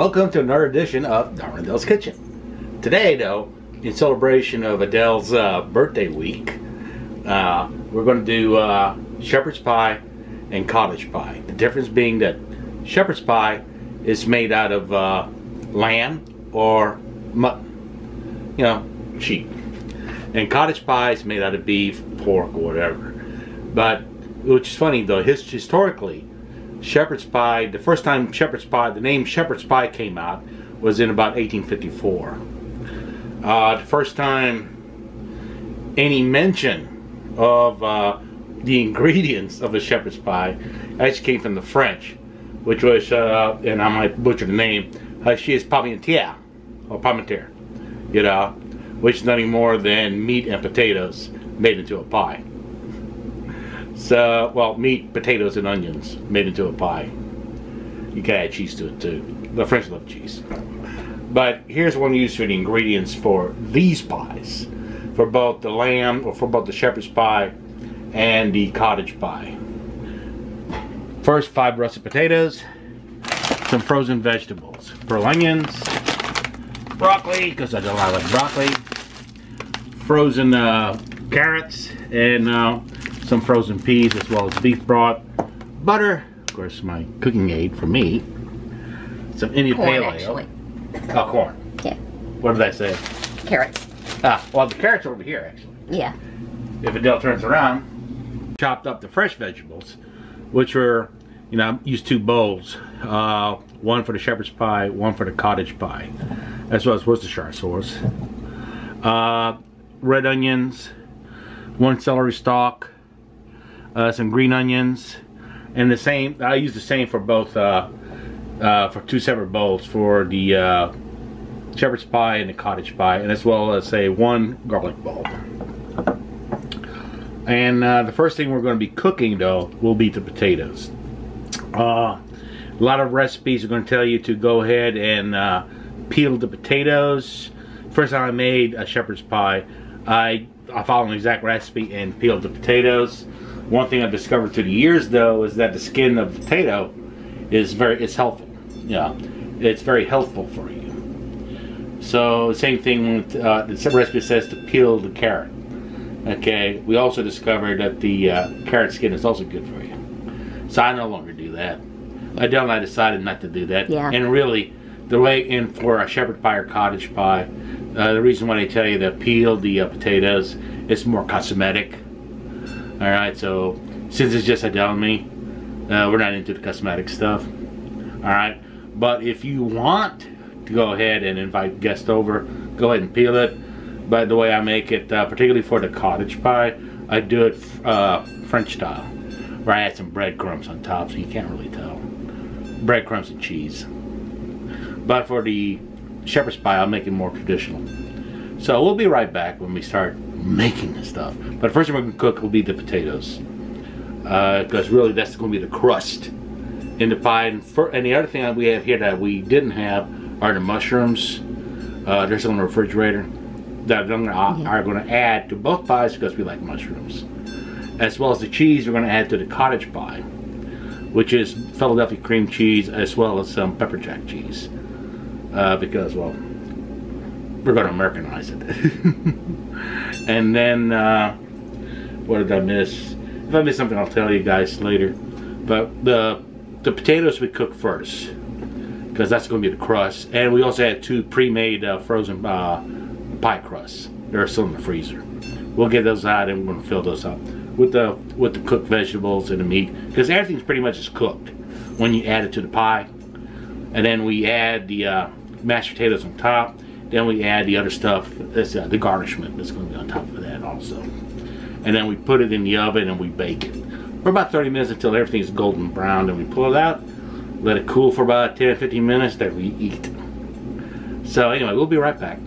welcome to another edition of Darwin Adele's Kitchen. Today, though, in celebration of Adele's birthday week, we're going to do shepherd's pie and cottage pie. The difference being that shepherd's pie is made out of lamb or mutton, you know, sheep. And cottage pie is made out of beef, pork, or whatever. But, which is funny though, historically, shepherd's pie, the first time shepherd's pie, the name shepherd's pie came out was in about 1854. The first time any mention of the ingredients of a shepherd's pie actually came from the French, which was, and I might butcher the name, she is parmentière, or parmentière, you know, which is nothing more than meat and potatoes made into a pie. So, well, meat, potatoes, and onions made into a pie. You can add cheese to it too. The French love cheese. But here's one used for the ingredients for these pies, for both the lamb, or for both the shepherd's pie and the cottage pie. First, 5 russet potatoes, some frozen vegetables, pearl onions, broccoli, because I don't like broccoli, frozen carrots, and some frozen peas, as well as beef broth, butter, of course my cooking aid for me, some Indian pale ale. Actually. Oh, corn. Yeah. What did I say? Carrots. Ah, well, the carrots are over here actually. Yeah. If Adele turns around, chopped up the fresh vegetables, which were, you know, I used 2 bowls, one for the shepherd's pie, one for the cottage pie, as well as Worcestershire sauce, red onions, 1 celery stalk, some green onions, and the same, I use the same for both, for 2 separate bowls for the shepherd's pie and the cottage pie, and as well as, say, 1 garlic bowl. And the first thing we're going to be cooking, though, will be the potatoes. A lot of recipes are going to tell you to go ahead and peel the potatoes. First time I made a shepherd's pie, I followed an exact recipe and peeled the potatoes. One thing I've discovered through the years, though, is that the skin of the potato is it's helpful. Yeah, it's very healthful for you. So same thing with the recipe says to peel the carrot. Okay, we also discovered that the carrot skin is also good for you. So I no longer do that. Adele and I decided not to do that. Yeah. And really, the way in for a shepherd pie or cottage pie, the reason why they tell you to peel the potatoes is more cosmetic. Alright, so since it's just Adele and me, we're not into the cosmetic stuff. Alright, but if you want to go ahead and invite guests over, go ahead and peel it. But the way I make it, particularly for the cottage pie, I do it French style, where I add some breadcrumbs on top so you can't really tell. Breadcrumbs and cheese. But for the shepherd's pie, I'll make it more traditional. So we'll be right back when we start making the stuff. But first thing we're going to cook will be the potatoes. Because really that's going to be the crust in the pie. And the other thing that we have here that we didn't have are the mushrooms. They're still in the refrigerator. That are going to add to both pies because we like mushrooms. As well as the cheese we're going to add to the cottage pie, which is Philadelphia cream cheese as well as some pepper jack cheese. Because, well, we're going to Americanize it. And then, what did I miss? If I miss something, I'll tell you guys later. But the potatoes we cook first, because that's going to be the crust. And we also had 2 pre-made frozen pie crusts. They're still in the freezer. We'll get those out and we're going to fill those up with the cooked vegetables and the meat, because everything's pretty much just cooked when you add it to the pie. And then we add the mashed potatoes on top. Then we add the other stuff, that's the garnishment that's going to be on top of that also. And then we put it in the oven and we bake it for about 30 minutes until everything's golden brown. And we pull it out, let it cool for about 10-15 minutes, then we eat. So anyway, we'll be right back.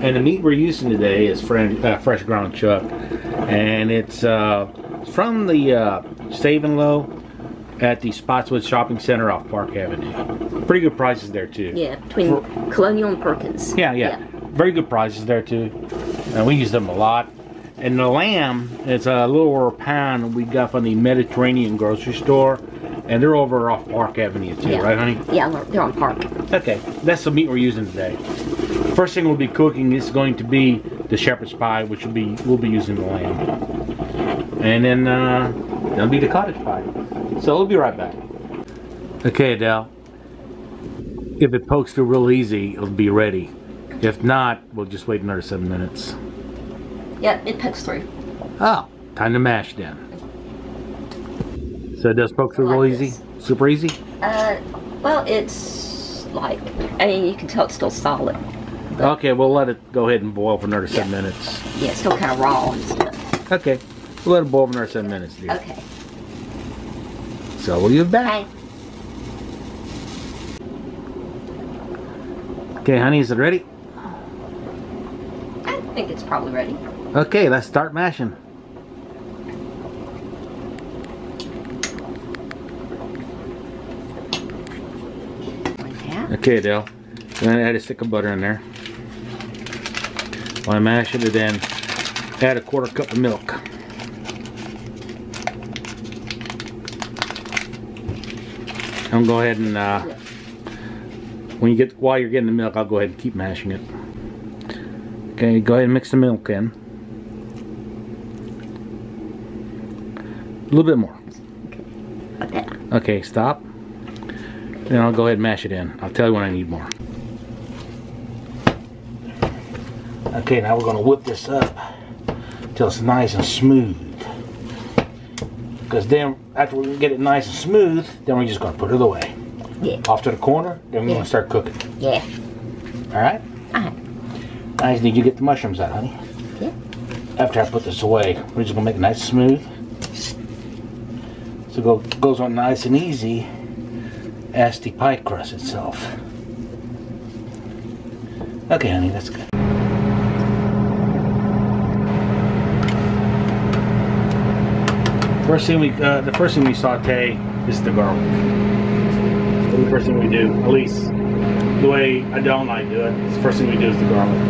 And the meat we're using today is fresh ground chuck, and it's from the Save and Low at the Spotswood Shopping Center off Park Avenue. Pretty good prices there too. Yeah, between Colonial and Perkins. Yeah. Very good prices there too. And we use them a lot. And the lamb is a little over a pound we got from the Mediterranean grocery store. And they're over off Park Avenue too, right honey? Yeah, they're on Park. Okay, that's the meat we're using today. First thing we'll be cooking is going to be the shepherd's pie, which we'll be using the lamb. And then that'll be the cottage pie. So we'll be right back. Okay, Adele. If it pokes through real easy, it'll be ready. If not, we'll just wait another 7 minutes. Yeah, it pokes through. Oh, time to mash then. So it does poke through real easy? Super easy? Well, it's like, I mean, you can tell it's still solid. Okay, we'll let it go ahead and boil for another 7 minutes. Yeah, it's still kind of raw and stuff. Okay, we'll let it boil for another 7 minutes, dear. Okay. So we'll be back. Okay, honey, is it ready? I think it's probably ready. Okay, let's start mashing. Okay, Adele. I'm going to add a stick of butter in there. While I mash it, and then add a 1/4 cup of milk. I'm going to go ahead and while you're getting the milk, I'll go ahead and keep mashing it. Okay, go ahead and mix the milk in. A little bit more. Okay. Okay, stop. Then I'll go ahead and mash it in. I'll tell you when I need more. Okay, now we're going to whip this up till it's nice and smooth. Because then, after we get it nice and smooth, then we're just going to put it away. Yeah. Off to the corner, then we're going to start cooking. Yeah. Alright? Nice. Did you get the mushrooms out, honey? Yeah. After I put this away, we're just going to make it nice and smooth. So it goes on nice and easy as the pie crust itself. Okay, honey, that's good. The first thing we saute is the garlic. That's the first thing we do. At least the way Adele and I do it. The first thing we do is the garlic.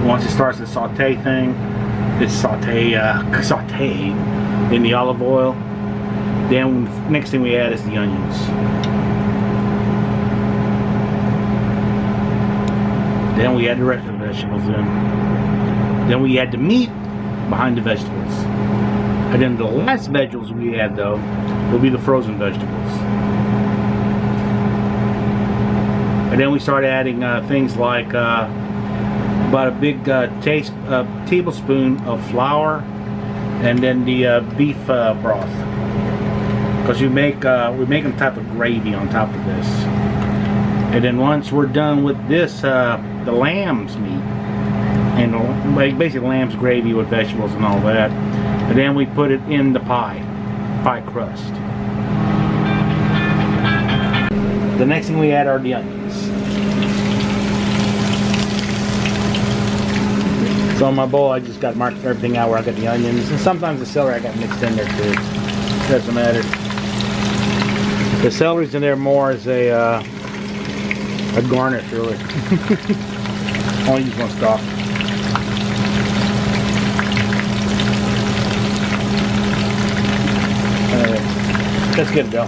Once it starts the saute thing, it's sauteed in the olive oil. Then next thing we add is the onions. Then we add the rest of the vegetables in. Then we add the meat behind the vegetables. And then the last vegetables we add, though, will be the frozen vegetables. And then we start adding things like about a big tablespoon of flour, and then the beef broth. Because we make a type of gravy on top of this. And then once we're done with this, the lamb's meat, and basically lamb's gravy with vegetables and all that, and then we put it in the pie crust. The next thing we add are the onions. So in my bowl, I just got marked everything out where I got the onions, and sometimes the celery I got mixed in there too. Doesn't matter. The celery's in there more as a garnish, really. Only use one stalk. That's good to go.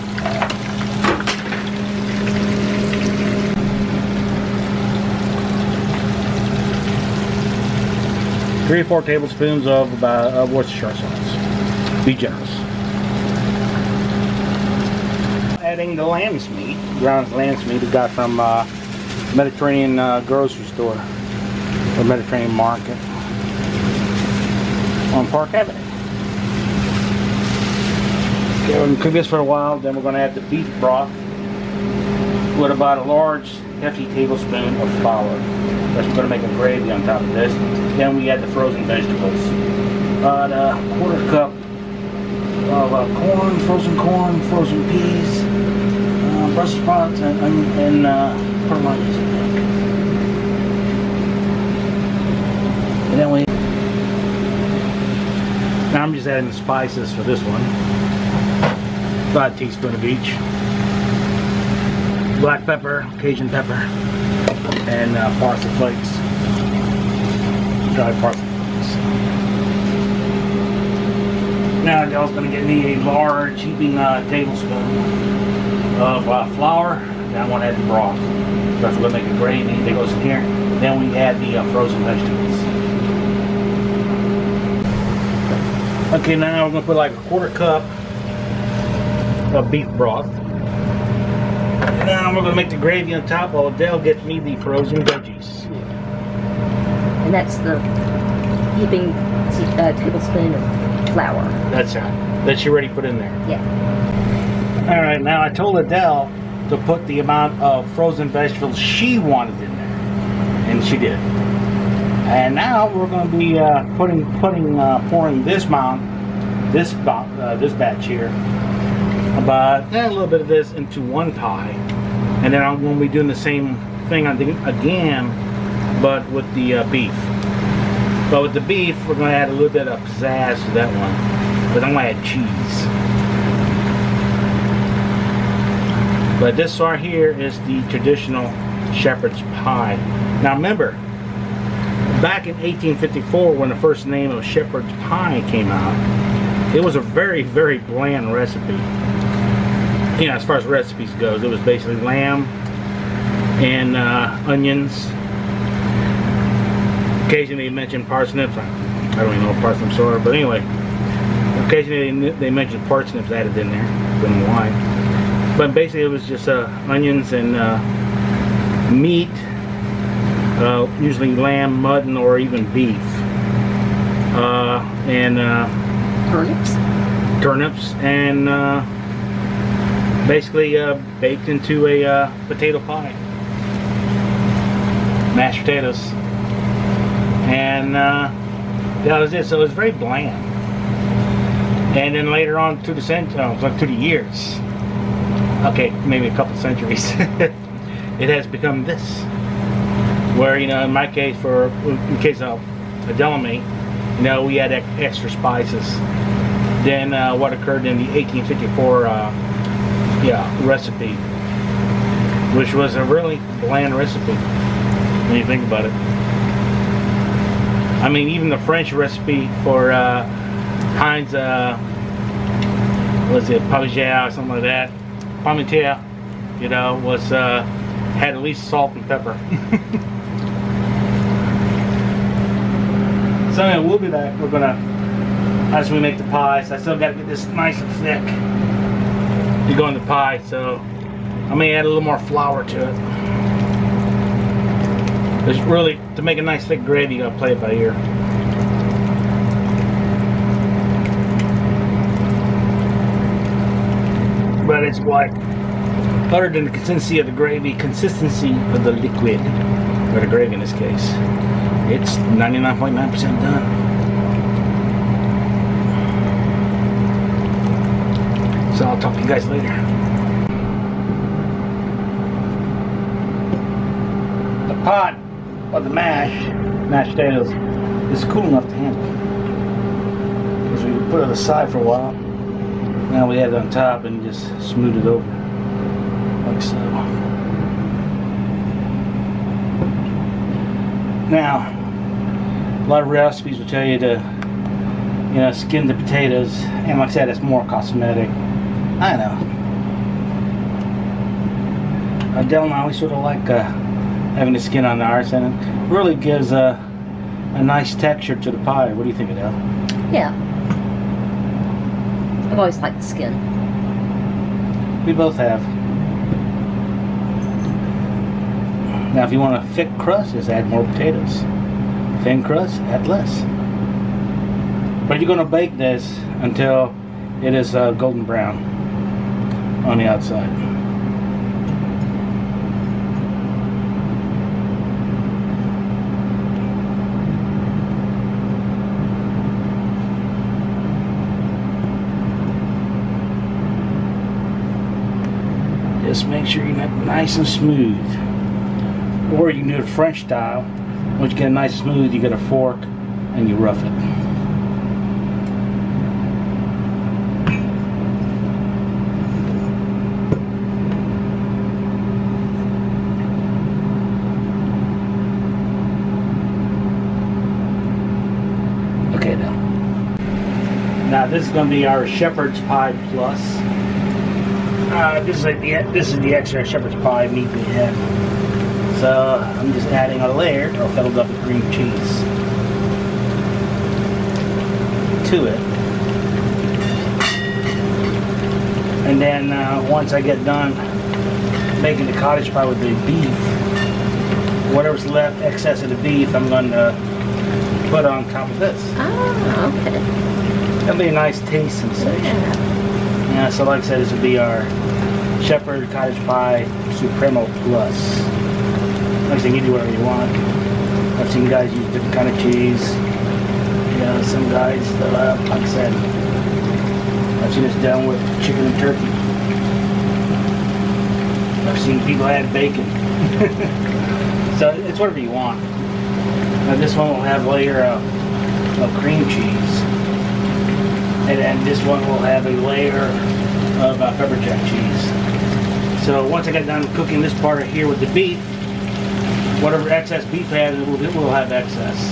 Three or 4 tablespoons of Worcestershire sauce. Be generous. Adding the lamb's meat, ground lamb's meat we got from Mediterranean grocery store or Mediterranean market on Park Avenue. Okay, we're going to cook this for a while. Then we're going to add the beef broth with about a large, hefty tablespoon of flour. That's we're going to make a gravy on top of this. Then we add the frozen vegetables. About a 1/4 cup of corn, frozen peas, Brussels sprouts, and onions. And then now I'm just adding the spices for this one. About a teaspoon of each. Black pepper, Cajun pepper, and parsley flakes. Dried parsley flakes. Now Adele's going to get me a large heaping tablespoon of flour. Then I want to add the broth. So if we're going to make a gravy that goes in here, then we add the frozen vegetables. Okay, now we're going to put like a 1/4 cup of beef broth. And now we're going to make the gravy on top while Adele gets me the frozen veggies. And that's the heaping tablespoon of flour. That's right. That she already put in there. Yeah. Alright, now I told Adele to put the amount of frozen vegetables she wanted in there. And she did. And now we're going to be pouring this batch here, about a little bit of this into one pie, and then I'm going to be doing the same thing again, but with the beef. But with the beef, we're going to add a little bit of pizzazz to that one, but I'm going to add cheese. But this right here is the traditional shepherd's pie. Now remember, back in 1854, when the first name of shepherd's pie came out, it was a very, very bland recipe. You know, as far as recipes goes, it was basically lamb and onions. Occasionally they mentioned parsnips. I don't even know what parsnips are, but anyway, occasionally they mentioned parsnips added in there. I don't know why. But basically it was just onions and meat, usually lamb, mutton, or even beef, and turnips, and basically baked into a potato pie, mashed potatoes, and that was it. So it was very bland. And then later on through the years, okay, maybe a couple centuries, it has become this, where, you know, in my case, in case of Adele and me, you know, we had extra spices than what occurred in the 1854 recipe, which was a really bland recipe when you think about it. I mean, even the French recipe for Heinz, was it Parmesan or something like that? Parmentier, you know, was had at least salt and pepper. So anyway, we'll be back. We're gonna, as we make the pies, I still gotta get this nice and thick to go in the pie, so I may add a little more flour to it. It's really, to make a nice thick gravy, you gotta play it by ear. But it's what, other than the consistency of the gravy, consistency of the liquid, or the gravy in this case, it's 99.9% done. So I'll talk to you guys later. The pot of the mashed potatoes, is cool enough to handle. Because we put it aside for a while. Now we add it on top and just smooth it over, like so. Now, a lot of recipes will tell you to, you know, skin the potatoes, and like I said, it's more cosmetic. I know. Adele and I, we sort of like having the skin on ours, and it really gives a nice texture to the pie. What do you think, Adele? Yeah. I've always liked the skin. We both have. Now, if you want a thick crust, just add more potatoes. Thin crust, add less. But you're going to bake this until it is golden brown on the outside. Just make sure you're nice and smooth. Or you can do it French style. Once you get it nice and smooth, you get a fork and you rough it. Okay, now this is going to be our Shepherd's Pie Plus. This is the extra Shepherd's Pie meat we had. So I'm just adding a layer or filled up with cream cheese to it. And then once I get done making the cottage pie with the beef, whatever's left, excess of the beef, I'm going to put on top of this. Oh, okay. That'll be a nice taste sensation. Yeah, so like I said, this will be our Shepherd Cottage Pie Supremo Plus. Like I said, you can do whatever you want. I've seen guys use different kind of cheese. You know, some guys, like I said, I've seen this done with chicken and turkey. I've seen people add bacon. So it's whatever you want. Now this one will have a layer of cream cheese. And then this one will have a layer of pepper jack cheese. So once I get done cooking this part here with the beef, whatever excess beef has, it will have excess.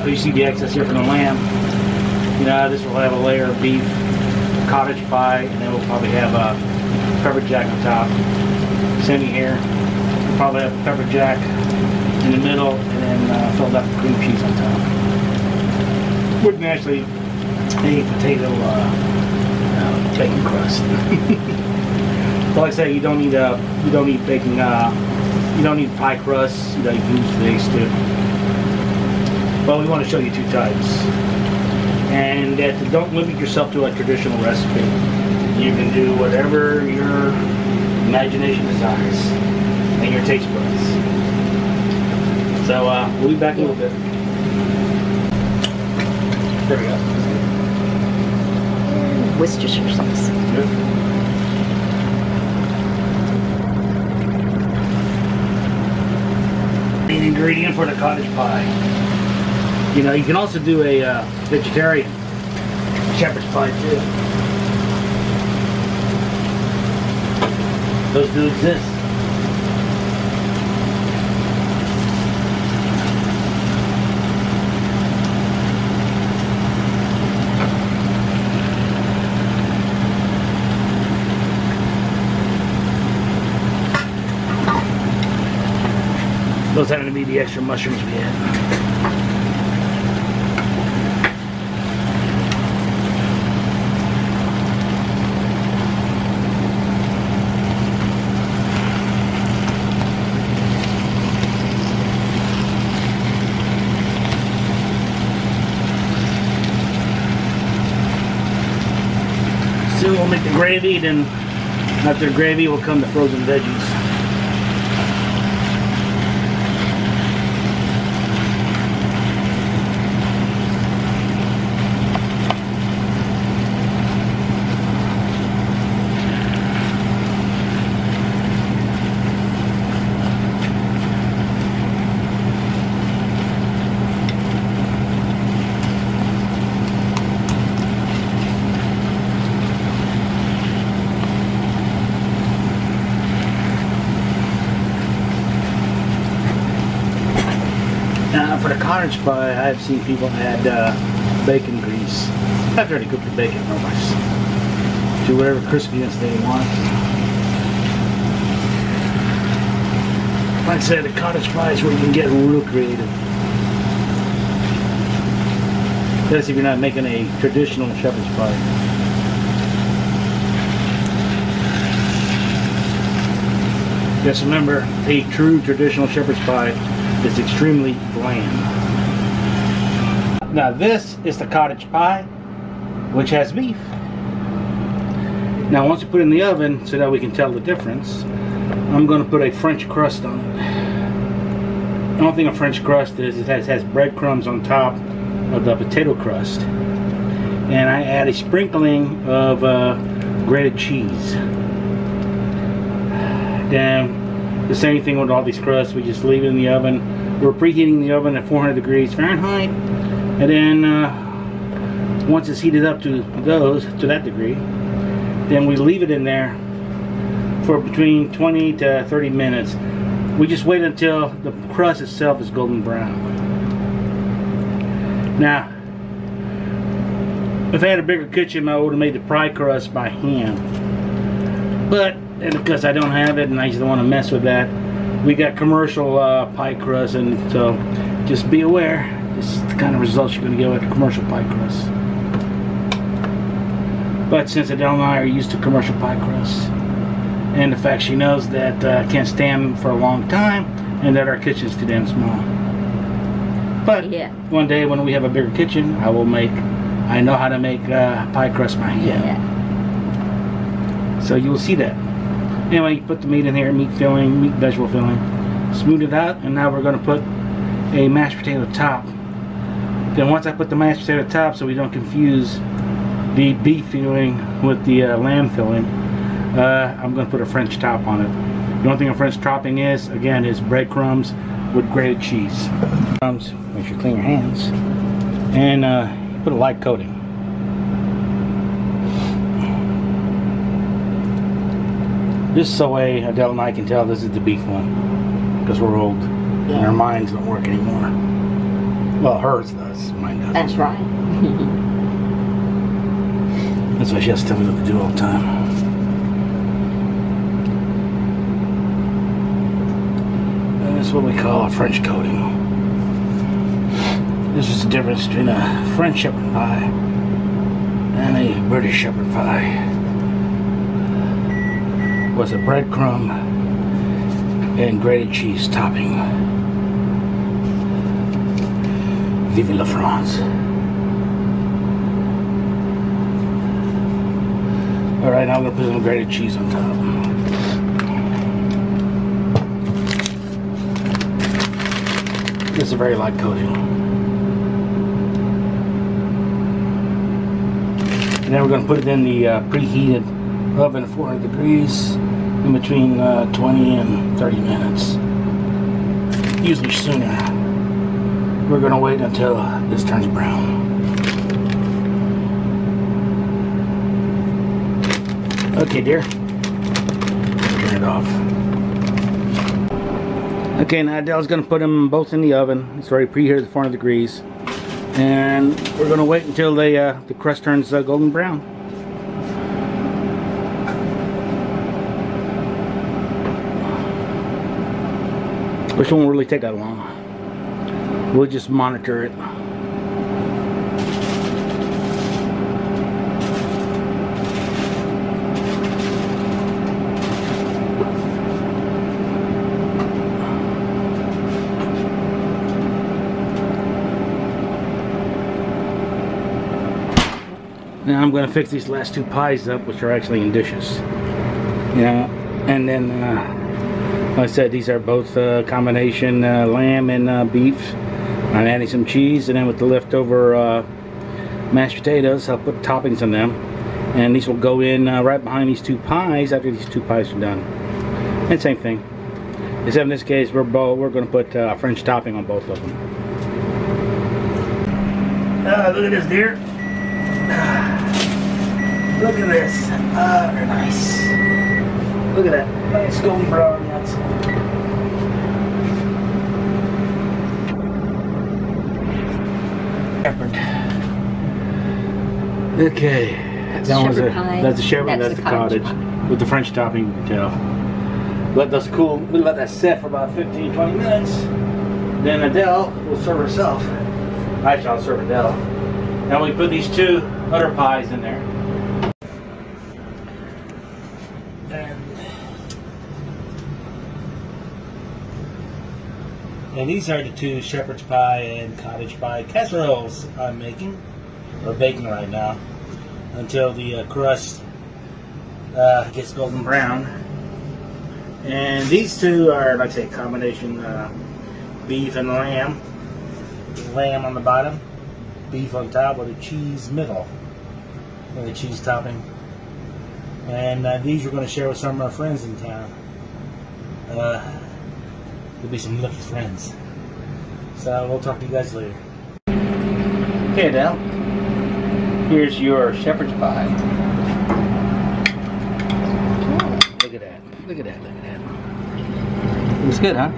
You see the excess here from the lamb. You know, this will have a layer of beef, cottage pie, and then we'll probably have a pepper jack on top. Same here. We'll probably have pepper jack in the middle, and then filled up with cream cheese on top. Wouldn't actually a potato bacon crust. So like I say, you don't need bacon. You don't need pie crusts. You can use these too. But we want to show you two types, and that don't limit yourself to a traditional recipe. You can do whatever your imagination desires and your taste buds. So we'll be back in a little bit. There we go. Worcestershire sauce. Good. Main ingredient for the cottage pie. You know, you can also do a vegetarian shepherd's pie too. Those do exist. Those happen to be the extra mushrooms we had. Soon we'll make the gravy, then after the gravy will come the frozen veggies. Now for the cottage pie, I've seen people add bacon grease after they cook the bacon to whatever crispiness they want. Like I said, the cottage pie is where you can get real creative. That's if you're not making a traditional shepherd's pie. Just remember, a true traditional shepherd's pie is extremely bland. Now this is the cottage pie, which has beef. Now once you put it in the oven, so that we can tell the difference, I'm going to put a French crust on it. The only thing a French crust is, it has breadcrumbs on top of the potato crust. And I add a sprinkling of grated cheese. Then the same thing with all these crusts, we just leave it in the oven We're preheating the oven at 400 degrees Fahrenheit, and then once it's heated up to that degree, then we leave it in there for between 20 to 30 minutes. We just wait until the crust itself is golden brown. Now, if I had a bigger kitchen, I would have made the pie crust by hand. But because I don't have it and I just don't want to mess with that, we got commercial pie crust, and so just be aware, this is the kind of results you're going to get with a commercial pie crust. But since Adele and I are used to commercial pie crust, and the fact she knows that I can't stand for a long time, and that our kitchen's too damn small. But yeah, one day when we have a bigger kitchen, I know how to make pie crust by hand. Yeah. So you'll see that. Anyway, you put the meat in here, meat filling, meat vegetable filling, smooth it out, and now we're going to put a mashed potato top. Then once I put the mashed potato top, so we don't confuse the beef filling with the lamb filling, I'm going to put a French top on it. The only thing a French topping is, again, is breadcrumbs with grated cheese. Crumbs, make sure you clean your hands, and put a light coating. This is the way Adele and I can tell this is the beef one, because we're old and our minds don't work anymore. Well, hers does, mine doesn't. That's right. That's why she has to tell me what to do all the time. And that's what we call a French coating. This is the difference between a French shepherd pie and a British shepherd pie. Was a breadcrumb and grated cheese topping. Vive la France. Alright, now I'm going to put some grated cheese on top. This is a very light coating. And then we're going to put it in the preheated oven at 400 degrees in between 20 and 30 minutes. Usually sooner. We're going to wait until this turns brown. Okay, dear. Turn it off. Okay, now Adele's going to put them both in the oven. It's already preheated at 400 degrees. And we're going to wait until the crust turns golden brown. Which won't really take that long. We'll just monitor it. Now I'm going to fix these last two pies up, which are actually in dishes. Yeah, and then like I said, these are both combination lamb and beef. I'm adding some cheese, and then with the leftover mashed potatoes, I'll put toppings on them. And these will go in right behind these two pies after these two pies are done. And same thing. Except in this case, we're going to put French topping on both of them. Look at this, dear. Look at this. They're nice. Look at that. Nice golden brown on the outside. Okay. That's the shepherd, that's the cottage. With the French topping, you can tell. Let those cool, we'll let that set for about 15-20 minutes. Then Adele will serve herself. Actually, I'll serve Adele. Now we put these two other pies in there. And these are the two shepherd's pie and cottage pie casseroles I'm making, or baking right now, until the crust gets golden brown. And these two are, like I say, a combination beef and lamb. Lamb on the bottom, beef on top with a cheese middle, with a cheese topping. And these we're going to share with some of our friends in town. There'll be some lucky friends. So we'll talk to you guys later. Okay, Adele. Here's your shepherd's pie. Look at that. Look at that. Look at that. Looks good, huh?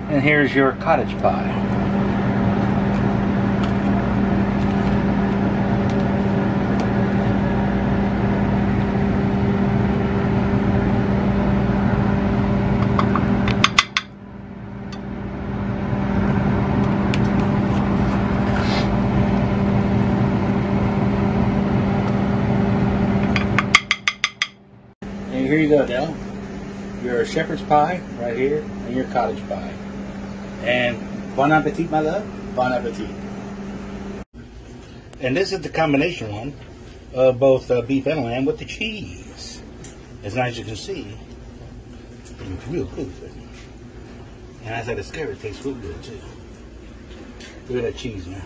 And here's your cottage pie. And here you go, Dell. Your shepherd's pie right here and your cottage pie. And bon appetit, my love. Bon appetit. And this is the combination one of both beef and lamb with the cheese. As nice as you can see, it's real good. And as I discovered, it tastes real good too. Look at that cheese, man.